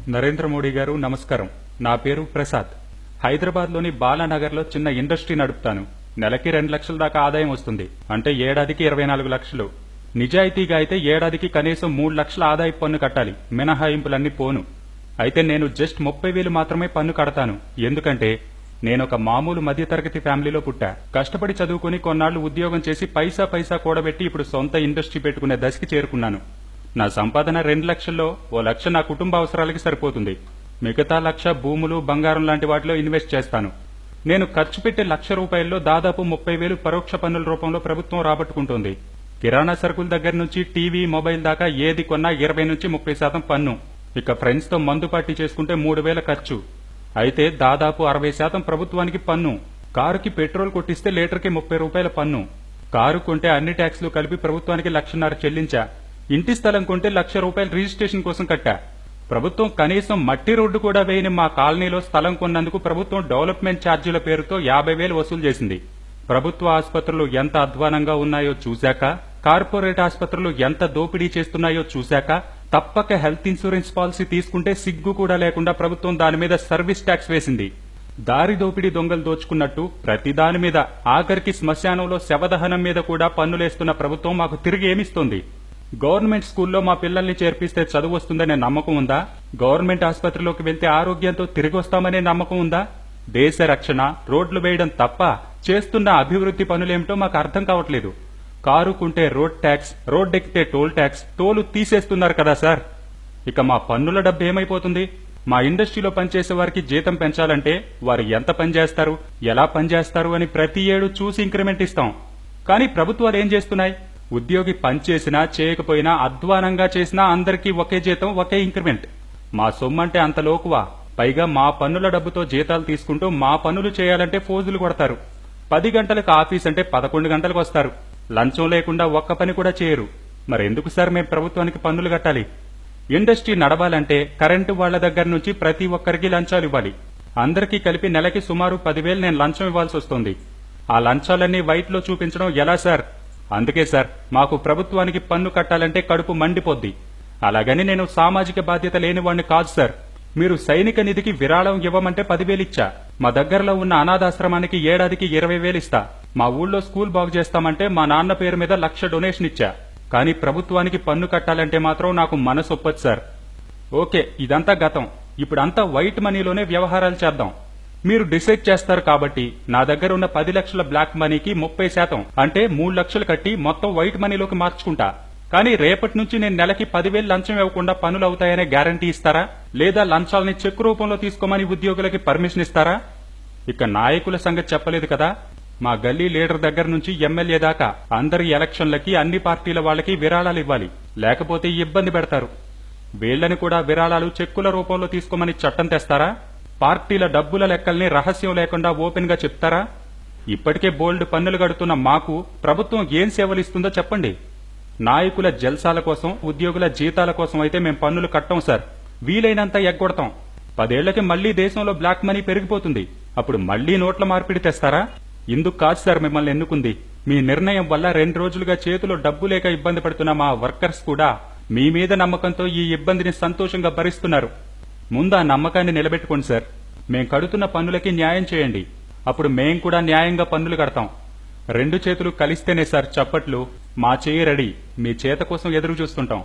నరేంద్ర మోడీ గారు నమస్కారం. నా పేరు ప్రసాద్. హైదరాబాద్లోని బాలానగర్లో చిన్న ఇండస్ట్రీ నడుపుతాను. నెలకి 2 లక్షల దాకా ఆదాయం వస్తుంది. అంటే ఏడాదికి 24 లక్షలు. నిజాయితీగా అయితే ఏడాదికి కనీసం 3 లక్షల ఆదాయ పన్ను కట్టాలి, మినహాయింపులన్నీ పోను. అయితే నేను జస్ట్ 30,000 మాత్రమే పన్ను కడతాను. ఎందుకంటే నేనొక మామూలు మధ్యతరగతి ఫ్యామిలీలో పుట్టా. కష్టపడి చదువుకుని కొన్నాళ్లు ఉద్యోగం చేసి పైసా కూడబెట్టి ఇప్పుడు సొంత ఇండస్ట్రీ పెట్టుకునే దశకి చేరుకున్నాను. నా సంపాదన 2 లక్షల్లో 1 లక్ష నా కుటుంబ అవసరాలకి సరిపోతుంది. మిగతా 1 లక్ష భూములు, బంగారం లాంటి వాటిలో ఇన్వెస్ట్ చేస్తాను. నేను ఖర్చు పెట్టే 1 లక్ష రూపాయల్లో దాదాపు 30,000 పరోక్ష పన్నుల రూపంలో ప్రభుత్వం రాబట్టుకుంటోంది. కిరాణా సరుకుల దగ్గర నుంచి టీవీ, మొబైల్ దాకా ఏది కొన్నా 20 నుంచి 30% పన్ను. ఇక ఫ్రెండ్స్ తో మందు పార్టీ చేసుకుంటే 3,000 ఖర్చు. అయితే దాదాపు 60% ప్రభుత్వానికి పన్ను. కారుకి పెట్రోల్ కొట్టిస్తే లీటర్కి 30 రూపాయల పన్ను. కారు కొంటే అన్ని ట్యాక్సులు కలిపి ప్రభుత్వానికి 1,50,000 చెల్లించా. ఇంటి స్థలం కొంటే 1,00,000 రూపాయలు రిజిస్ట్రేషన్ కోసం కట్టా. ప్రభుత్వం కనీసం మట్టి రోడ్డు కూడా వేయని మా కాలనీలో స్థలం కొన్నందుకు ప్రభుత్వం డెవలప్మెంట్ ఛార్జీల పేరుతో 50,000 వసూలు చేసింది. ప్రభుత్వ ఆసుపత్రులు ఎంత అధ్వానంగా ఉన్నాయో చూశాక, కార్పొరేట్ ఆసుపత్రులు ఎంత దోపిడీ చేస్తున్నాయో చూశాక తప్పక హెల్త్ ఇన్సూరెన్స్ పాలసీ తీసుకుంటే సిగ్గు కూడా లేకుండా ప్రభుత్వం దాని మీద సర్వీస్ ట్యాక్స్ వేసింది. దారి దోపిడీ దొంగలు దోచుకున్నట్టు ప్రతి దాని మీద, ఆఖరికి శ్మశానంలో శవదహనం మీద కూడా పన్నులేస్తున్న ప్రభుత్వం మాకు తిరిగి ఏమిస్తోంది? గవర్నమెంట్ స్కూల్లో మా పిల్లల్ని చేర్పిస్తే చదువు వస్తుందనే నమ్మకం ఉందా? గవర్నమెంట్ ఆసుపత్రిలోకి వెళ్తే ఆరోగ్యంతో తిరిగి వస్తామనే నమ్మకం ఉందా? దేశ రక్షణ, రోడ్లు వేయడం తప్ప చేస్తున్న అభివృద్ధి పనులేమిటో మాకు అర్థం కావట్లేదు. కారుకుంటే రోడ్ ట్యాక్స్, రోడ్డెక్కితే టోల్ ట్యాక్స్, టోలు తీసేస్తున్నారు కదా సార్. ఇక మా పన్నుల డబ్బు ఏమైపోతుంది? మా ఇండస్ట్రీలో పనిచేసే వారికి జీతం పెంచాలంటే వారు ఎంత పనిచేస్తారు, ఎలా పనిచేస్తారు అని ప్రతి ఏడు చూసి ఇంక్రిమెంట్ ఇస్తాం. కానీ ప్రభుత్వాలు ఏం చేస్తున్నాయి? ఉద్యోగి పనిచేసినా చేయకపోయినా, అధ్వానంగా చేసినా అందరికీ ఒకే జీతం, ఒకే ఇంక్రిమెంట్. మా సొమ్మంటే అంత లోకువా? పైగా మా పన్నుల డబ్బుతో జీతాలు తీసుకుంటూ మా పనులు చేయాలంటే ఫోజులు కొడతారు. 10 గంటలకు ఆఫీస్ అంటే 11 గంటలకు వస్తారు. లంచం లేకుండా ఒక్క పని కూడా చేయరు. మరెందుకు సార్ మేము ప్రభుత్వానికి పన్నులు కట్టాలి? ఇండస్ట్రీ నడవాలంటే కరెంటు వాళ్ల దగ్గర నుంచి ప్రతి ఒక్కరికి లంచాలు ఇవ్వాలి. అందరికీ కలిపి నెలకి సుమారు 10,000 నేను లంచం ఇవ్వాల్సి వస్తుంది. ఆ లంచాలన్నీ వైట్లో చూపించడం ఎలా సార్? అందుకే సార్, మాకు ప్రభుత్వానికి పన్ను కట్టాలంటే కడుపు మండిపోద్ది. అలాగని నేను సామాజిక బాధ్యత లేనివాణ్ణి కాదు సార్. మీరు సైనిక నిధికి విరాళం ఇవ్వమంటే 10,000 ఇచ్చా. మా దగ్గరలో ఉన్న అనాథాశ్రమానికి ఏడాదికి 20,000 ఇస్తా. మా ఊళ్ళో స్కూల్ బాగు చేస్తామంటే మా నాన్న పేరు మీద 1,00,000 డొనేషన్ ఇచ్చా. కానీ ప్రభుత్వానికి పన్ను కట్టాలంటే మాత్రం నాకు మనసు ఒప్పదు సార్. ఓకే, ఇదంతా గతం. ఇప్పుడంతా వైట్ మనీలోనే వ్యవహారాలు చేద్దాం. మీరు డిసైడ్ చేస్తారు కాబట్టి నా దగ్గర ఉన్న 10 లక్షల బ్లాక్ మనీకి 30% అంటే 3 లక్షలు కట్టి మొత్తం వైట్ మనీలోకి మార్చుకుంటా. కానీ రేపటి నుంచి నేను నెలకి 10,000 లంచం ఇవ్వకుండా పనులు అవుతాయనే గ్యారంటీ ఇస్తారా? లేదా లంచాలని చెక్ రూపంలో తీసుకోమని ఉద్యోగులకి పర్మిషన్ ఇస్తారా? ఇక నాయకుల సంగతి చెప్పలేదు కదా. మా గల్లీ లీడర్ దగ్గర నుంచి ఎమ్మెల్యే దాకా అందరి ఎలక్షన్లకి అన్ని పార్టీల వాళ్ళకి విరాళాలు ఇవ్వాలి, లేకపోతే ఇబ్బంది పెడతారు. వీళ్లని కూడా విరాళాలు చెక్కుల రూపంలో తీసుకోమని చట్టం తెస్తారా? పార్టీల డబ్బుల లెక్కల్ని రహస్యం లేకుండా ఓపెన్ గా చెప్తారా? ఇప్పటికే బోల్డ్ పన్నులు కడుతున్న మాకు ప్రభుత్వం ఏం సేవలు ఇస్తుందో చెప్పండి. నాయకుల జల్సాల కోసం, ఉద్యోగుల జీతాల కోసం అయితే మేం పన్నులు కట్టం సార్. వీలైనంత ఎగ్గొడతాం. 10 ఏళ్లకి మళ్లీ దేశంలో బ్లాక్ మనీ పెరిగిపోతుంది. అప్పుడు మళ్లీ నోట్ల మార్పిడి తెస్తారా? ఇందుకు కాదు సార్ మిమ్మల్ని ఎన్నుకుంది. మీ నిర్ణయం వల్ల 2 రోజులుగా చేతిలో డబ్బు లేక ఇబ్బంది పడుతున్న మా వర్కర్స్ కూడా మీ మీద నమ్మకంతో ఈ ఇబ్బందిని సంతోషంగా భరిస్తున్నారు. ముందు ఆ నమ్మకాన్ని నిలబెట్టుకోండి సార్. మేం కడుతున్న పన్నులకి న్యాయం చేయండి. అప్పుడు మేం కూడా న్యాయంగా పన్నులు కడతాం. 2 చేతులు కలిస్తేనే సార్ చప్పట్లు. మా చేయి రెడీ. మీ చేత కోసం ఎదురు చూస్తుంటాం.